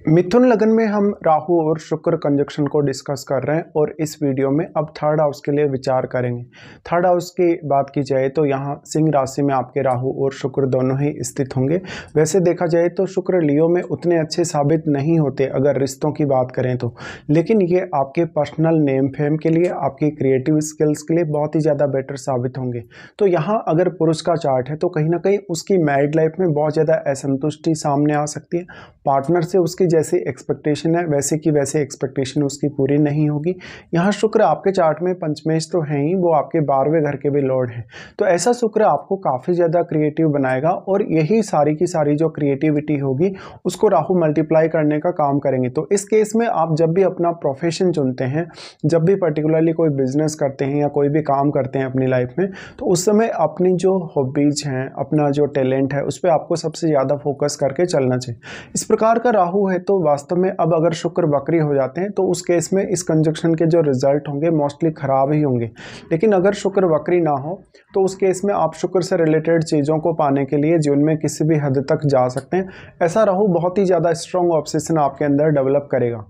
मिथुन लगन में हम राहु और शुक्र कंजक्शन को डिस्कस कर रहे हैं और इस वीडियो में अब थर्ड हाउस के लिए विचार करेंगे। थर्ड हाउस की बात की जाए तो यहाँ सिंह राशि में आपके राहु और शुक्र दोनों ही स्थित होंगे। वैसे देखा जाए तो शुक्र लियो में उतने अच्छे साबित नहीं होते अगर रिश्तों की बात करें तो, लेकिन ये आपके पर्सनल नेम फेम के लिए, आपकी क्रिएटिव स्किल्स के लिए बहुत ही ज़्यादा बेटर साबित होंगे। तो यहाँ अगर पुरुष का चार्ट है तो कहीं ना कहीं उसकी मैरिड लाइफ में बहुत ज़्यादा असंतुष्टि सामने आ सकती है। पार्टनर से उसकी जैसी एक्सपेक्टेशन है वैसे की वैसे एक्सपेक्टेशन उसकी पूरी नहीं होगी। यहाँ शुक्र आपके चार्ट में पंचमेश तो है ही, वो आपके 12वें घर के भी लॉर्ड हैं। तो ऐसा शुक्र आपको काफ़ी ज़्यादा क्रिएटिव बनाएगा और यही सारी की सारी जो क्रिएटिविटी होगी उसको राहु मल्टीप्लाई करने का काम करेंगे। तो इस केस में आप जब भी अपना प्रोफेशन चुनते हैं, जब भी पर्टिकुलरली कोई बिजनेस करते हैं या कोई भी काम करते हैं अपनी लाइफ में, तो उस समय अपनी जो हॉबीज हैं, अपना जो टैलेंट है, उस पर आपको सबसे ज़्यादा फोकस करके चलना चाहिए। इस प्रकार का राहु है तो वास्तव में अब अगर शुक्र वक्री हो जाते हैं तो उस केस में इस कंजक्शन के जो रिजल्ट होंगे मोस्टली खराब ही होंगे। लेकिन अगर शुक्र वक्री ना हो तो उस केस में आप शुक्र से रिलेटेड चीज़ों को पाने के लिए जीवन में किसी भी हद तक जा सकते हैं। ऐसा राहु बहुत ही ज़्यादा स्ट्रॉन्ग ऑब्सेशन आपके अंदर डेवलप करेगा।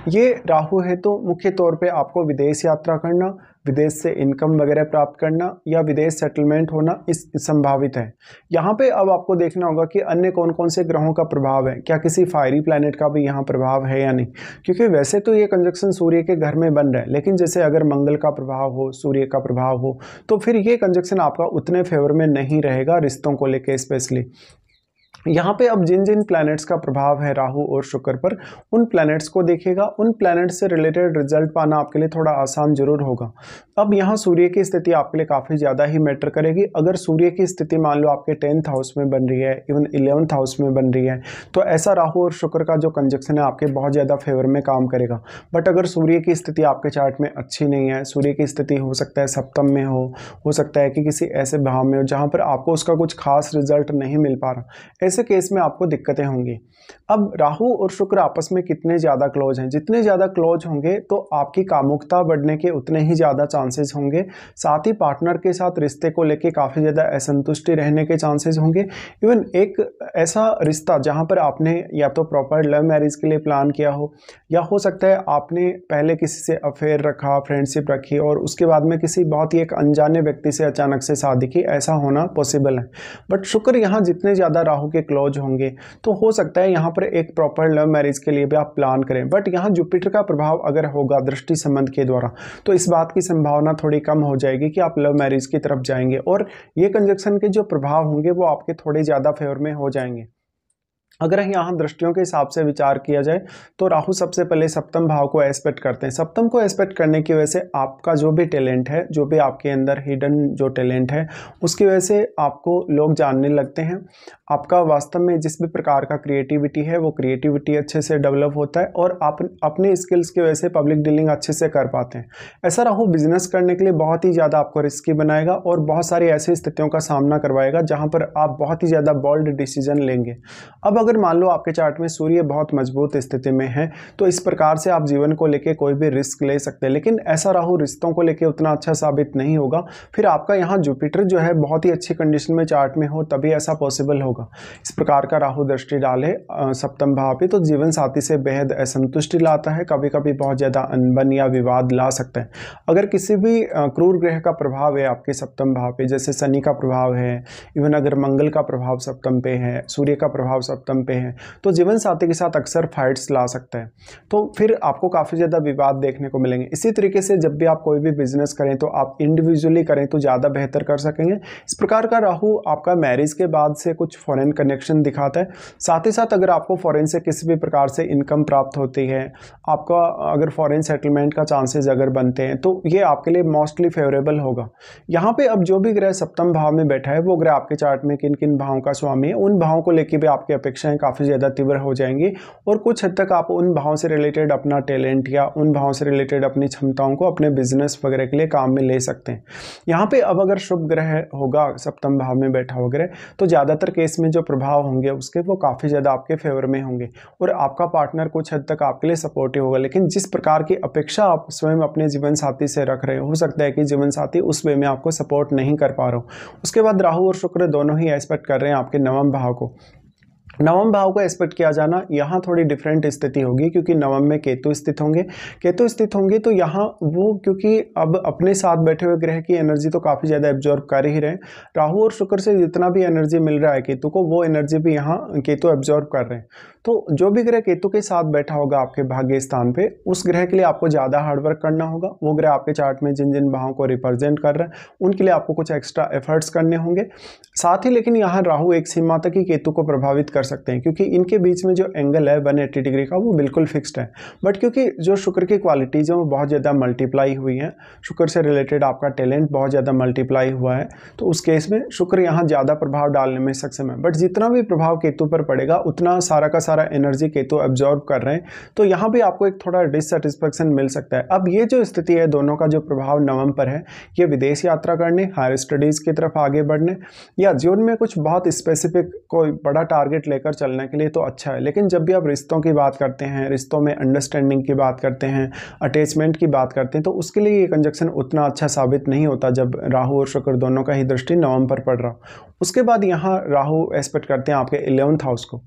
ये राहु है तो मुख्य तौर पे आपको विदेश यात्रा करना, विदेश से इनकम वगैरह प्राप्त करना या विदेश सेटलमेंट होना इस संभावित है। यहाँ पे अब आपको देखना होगा कि अन्य कौन कौन से ग्रहों का प्रभाव है, क्या किसी फायरी प्लैनेट का भी यहाँ प्रभाव है या नहीं। क्योंकि वैसे तो ये कंजक्शन सूर्य के घर में बन रहा है, लेकिन जैसे अगर मंगल का प्रभाव हो, सूर्य का प्रभाव हो, तो फिर ये कंजक्शन आपका उतने फेवर में नहीं रहेगा रिश्तों को लेके स्पेशली। यहाँ पे अब जिन जिन प्लैनेट्स का प्रभाव है राहु और शुक्र पर, उन प्लैनेट्स को देखिएगा, उन प्लैनेट्स से रिलेटेड रिजल्ट पाना आपके लिए थोड़ा आसान जरूर होगा। अब यहाँ सूर्य की स्थिति आपके लिए काफ़ी ज़्यादा ही मैटर करेगी। अगर सूर्य की स्थिति मान लो आपके 10th हाउस में बन रही है, इवन 11th हाउस में बन रही है, तो ऐसा राहु और शुक्र का जो कंजक्शन है आपके बहुत ज़्यादा फेवर में काम करेगा। बट अगर सूर्य की स्थिति आपके चार्ट में अच्छी नहीं है, सूर्य की स्थिति हो सकता है सप्तम में हो सकता है कि किसी ऐसे भाव में हो जहाँ पर आपको उसका कुछ खास रिजल्ट नहीं मिल पा रहा, ऐसे केस में आपको दिक्कतें होंगी। अब राहु और शुक्र आपस में कितने ज़्यादा क्लोज हैं, जितने ज़्यादा क्लोज होंगे तो आपकी कामुकता बढ़ने के उतने ही ज़्यादा चांसेस होंगे। साथ ही पार्टनर के साथ रिश्ते को लेके काफ़ी ज़्यादा असंतुष्टि रहने के चांसेस होंगे। इवन एक ऐसा रिश्ता जहाँ पर आपने या तो प्रॉपर लव मैरिज के लिए प्लान किया हो, या हो सकता है आपने पहले किसी से अफेयर रखा, फ्रेंडशिप रखी और उसके बाद में किसी बहुत ही एक अनजाने व्यक्ति से अचानक से शादी की, ऐसा होना पॉसिबल है। बट शुक्र यहाँ जितने ज़्यादा राहु के क्लोज होंगे तो हो सकता है यहाँ पर एक प्रॉपर लव मैरिज के लिए भी आप प्लान करें। बट यहाँ जुपिटर का प्रभाव अगर होगा दृष्टि संबंध के द्वारा तो इस बात की संभावना थोड़ी कम हो जाएगी कि आप लव मैरिज की तरफ जाएंगे, और ये कंजक्शन के जो प्रभाव होंगे वो आपके थोड़े ज़्यादा फेवर में हो जाएंगे। अगर यहाँ दृष्टियों के हिसाब से विचार किया जाए तो राहु सबसे पहले सप्तम भाव को एस्पेक्ट करते हैं। सप्तम को एस्पेक्ट करने की वजह से आपका जो भी टैलेंट है, जो भी आपके अंदर हिडन जो टैलेंट है, उसकी वजह से आपको लोग जानने लगते हैं। आपका वास्तव में जिस भी प्रकार का क्रिएटिविटी है वो क्रिएटिविटी अच्छे से डेवलप होता है और आप अपने स्किल्स की वजह से पब्लिक डीलिंग अच्छे से कर पाते हैं। ऐसा राहु बिजनेस करने के लिए बहुत ही ज़्यादा आपको रिस्की बनाएगा और बहुत सारी ऐसी स्थितियों का सामना करवाएगा जहाँ पर आप बहुत ही ज़्यादा बोल्ड डिसीजन लेंगे। अब अगर मान लो आपके चार्ट में सूर्य बहुत मजबूत स्थिति में है तो इस प्रकार से आप जीवन को लेके कोई भी रिस्क ले सकते हैं, लेकिन ऐसा राहु रिश्तों को लेके उतना अच्छा साबित नहीं होगा। फिर आपका यहाँ जुपिटर जो है बहुत ही अच्छी कंडीशन में चार्ट में हो तभी ऐसा पॉसिबल होगा। इस प्रकार का राहु दृष्टि डाले सप्तम भाव पे तो जीवन साथी से बेहद असंतुष्टि लाता है, कभी कभी बहुत ज़्यादा अनबन या विवाद ला सकता है। अगर किसी भी क्रूर ग्रह का प्रभाव है आपके सप्तम भाव पे, जैसे शनि का प्रभाव है, इवन अगर मंगल का प्रभाव सप्तम पे है, सूर्य का प्रभाव सप्तम पे है, तो जीवन साथी के साथ अक्सर फाइट्स ला सकता है। तो फिर आपको काफ़ी ज़्यादा विवाद देखने को मिलेंगे। इसी तरीके से जब भी आप कोई भी बिजनेस करें तो आप इंडिविजुअली करें तो ज़्यादा बेहतर कर सकेंगे। इस प्रकार का राहु आपका मैरिज के बाद से कुछ फॉरेन कनेक्शन दिखाता है। साथ ही साथ अगर आपको फॉरेन से किसी भी प्रकार से इनकम प्राप्त होती है, आपका अगर फॉरेन सेटलमेंट का चांसेस अगर बनते हैं तो ये आपके लिए मोस्टली फेवरेबल होगा। यहाँ पे अब जो भी ग्रह सप्तम भाव में बैठा है वो ग्रह आपके चार्ट में किन किन भावों का स्वामी है, उन भावों को लेकर भी आपकी अपेक्षाएं काफ़ी ज़्यादा तीव्र हो जाएंगी और कुछ हद तक आप उन भावों से रिलेटेड अपना टैलेंट या उन भावों से रिलेटेड अपनी क्षमताओं को अपने बिजनेस वगैरह के लिए काम में ले सकते हैं। यहाँ पे अब अगर शुभ ग्रह होगा सप्तम भाव में बैठा हुआ ग्रह तो ज़्यादातर केस में जो प्रभाव होंगे उसके वो काफ़ी ज़्यादा आपके फेवर में होंगे और आपका पार्टनर कुछ हद तक आपके लिए सपोर्टिव होगा। लेकिन जिस प्रकार की अपेक्षा आप स्वयं अपने जीवन साथी से रख रहे हो सकता है कि जीवन साथी उस वे में आपको सपोर्ट नहीं कर पा रहा हो। उसके बाद राहु और शुक्र दोनों ही एस्पेक्ट कर रहे हैं आपके नवम भाव को। नवम भाव का एक्सपेक्ट किया जाना, यहाँ थोड़ी डिफरेंट स्थिति होगी क्योंकि नवम में केतु स्थित होंगे। केतु स्थित होंगे तो यहाँ वो, क्योंकि अब अपने साथ बैठे हुए ग्रह की एनर्जी तो काफ़ी ज़्यादा एब्जॉर्ब कर ही रहे हैं। राहु और शुक्र से जितना भी एनर्जी मिल रहा है केतु को, वो एनर्जी भी यहाँ केतु एब्जॉर्ब कर रहे हैं। तो जो भी ग्रह केतु के साथ बैठा होगा आपके भाग्य स्थान पे, उस ग्रह के लिए आपको ज़्यादा हार्डवर्क करना होगा। वो ग्रह आपके चार्ट में जिन जिन भावों को रिप्रेजेंट कर रहे हैं, उनके लिए आपको कुछ एक्स्ट्रा एफर्ट्स करने होंगे। साथ ही लेकिन यहाँ राहु एक सीमा तक ही केतु को प्रभावित कर सकते हैं, क्योंकि इनके बीच में जो एंगल है 180 डिग्री का, वो बिल्कुल फिक्स्ड है। बट क्योंकि जो शुक्र की क्वालिटीज़ हैं वो बहुत ज़्यादा मल्टीप्लाई हुई हैं, शुक्र से रिलेटेड आपका टैलेंट बहुत ज़्यादा मल्टीप्लाई हुआ है, तो उस केस में शुक्र यहाँ ज़्यादा प्रभाव डालने में सक्षम है। बट जितना भी प्रभाव केतु पर पड़ेगा, उतना सारा का सारा एनर्जी केतु एब्जॉर्ब कर रहे हैं, तो यहाँ भी आपको एक थोड़ा डिससेटिस्फेक्शन मिल सकता है। अब ये जो स्थिति है, दोनों का जो प्रभाव नवम पर है, ये विदेश यात्रा करने, हायर स्टडीज़ की तरफ आगे बढ़ने, या जीवन में कुछ बहुत स्पेसिफिक कोई बड़ा टारगेट लेकर चलने के लिए तो अच्छा है। लेकिन जब भी आप रिश्तों की बात करते हैं, रिश्तों में अंडरस्टैंडिंग की बात करते हैं, अटैचमेंट की बात करते हैं, तो उसके लिए ये कंजक्शन उतना अच्छा साबित नहीं होता जब राहु और शुक्र दोनों का ही दृष्टि नवम पर पड़ रहा। उसके बाद यहाँ राहु एक्सपेक्ट करते हैं आपके 11th हाउस को।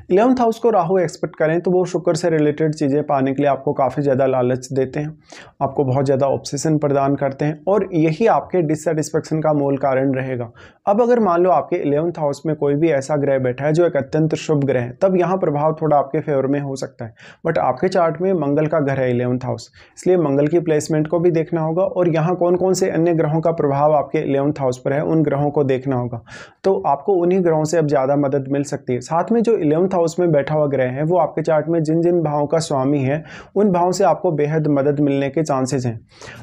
11th हाउस को राहु एक्सपेक्ट करें तो वो शुक्र से रिलेटेड चीज़ें पाने के लिए आपको काफ़ी ज़्यादा लालच देते हैं, आपको बहुत ज़्यादा ऑब्सेशन प्रदान करते हैं, और यही आपके डिससेटिस्फेक्शन का मूल कारण रहेगा। अब अगर मान लो आपके 11th हाउस में कोई भी ऐसा ग्रह बैठा है जो एक अत्यंत शुभ ग्रह है, तब यहाँ प्रभाव थोड़ा आपके फेवर में हो सकता है। बट आपके चार्ट में मंगल का घर है 11th हाउस, इसलिए मंगल की प्लेसमेंट को भी देखना होगा, और यहाँ कौन कौन से अन्य ग्रहों का प्रभाव आपके 11th हाउस पर है, उन ग्रहों को देखना होगा। तो आपको उन्हीं ग्रहों से अब ज़्यादा मदद मिल सकती है। साथ में जो 11th हाउस में बैठा हुआ ग्रह है, वो आपके चार्ट में जिन जिन भावों का स्वामी है, उन भावों से आपको बेहद मदद मिलने के चांसेस हैं।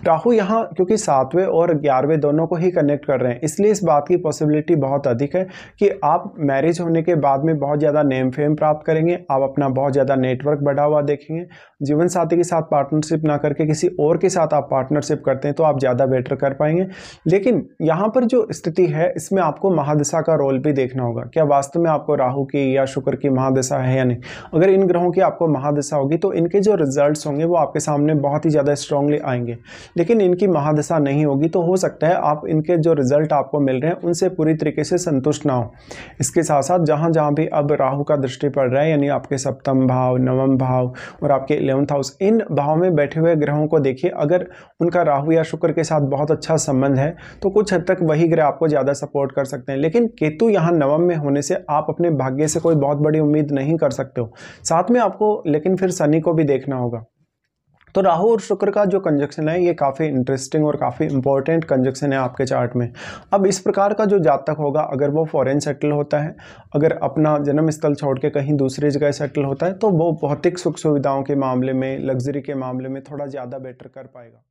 राहु यहाँ क्योंकि 7वें और 11वें दोनों को ही कनेक्ट कर रहे हैं, इसलिए इस बात की पॉसिबिलिटी बहुत अधिक है कि आप मैरिज होने के बाद में बहुत ज़्यादा नेम फेम प्राप्त करेंगे, आप अपना बहुत ज़्यादा नेटवर्क बढ़ा हुआ देखेंगे। जीवन साथी के साथ पार्टनरशिप ना करके किसी और के साथ आप पार्टनरशिप करते हैं तो आप ज़्यादा बेटर कर पाएंगे। लेकिन यहाँ पर जो स्थिति है, इसमें आपको महादशा का रोल भी देखना होगा। क्या वास्तव में आपको राहु की या शुक्र की महादशा है या नहीं? अगर इन ग्रहों की आपको महादशा होगी तो इनके जो रिजल्ट्स होंगे वो आपके सामने बहुत ही ज़्यादा स्ट्रांगली आएंगे। लेकिन इनकी महादशा नहीं होगी तो हो सकता है आप इनके जो रिजल्ट आपको मिल रहे हैं उनसे पूरी तरीके से संतुष्ट ना हो। इसके साथ साथ जहाँ जहाँ भी अब राहु का दृष्टि पड़ रहा है, यानी आपके सप्तम भाव, नवम भाव और आपके 11th हाउस, इन भाव में बैठे हुए ग्रहों को देखिए। अगर उनका राहु या शुक्र के साथ बहुत अच्छा संबंध है तो कुछ हद तक वही ग्रह आपको ज़्यादा सपोर्ट कर सकते हैं। लेकिन केतु यहाँ नवम में होने से आप अपने भाग्य से कोई बहुत बड़ी उम्मीद नहीं कर सकते हो। साथ में आपको लेकिन फिर शनि को भी देखना होगा। तो राहु और शुक्र का जो कंजक्शन है, ये काफ़ी इंटरेस्टिंग और काफ़ी इंपॉर्टेंट कंजक्शन है आपके चार्ट में। अब इस प्रकार का जो जातक होगा, अगर वो फॉरेन सेटल होता है, अगर अपना जन्म स्थल छोड़ के कहीं दूसरी जगह सेटल होता है, तो वो भौतिक सुख सुविधाओं के मामले में, लग्जरी के मामले में थोड़ा ज़्यादा बेटर कर पाएगा।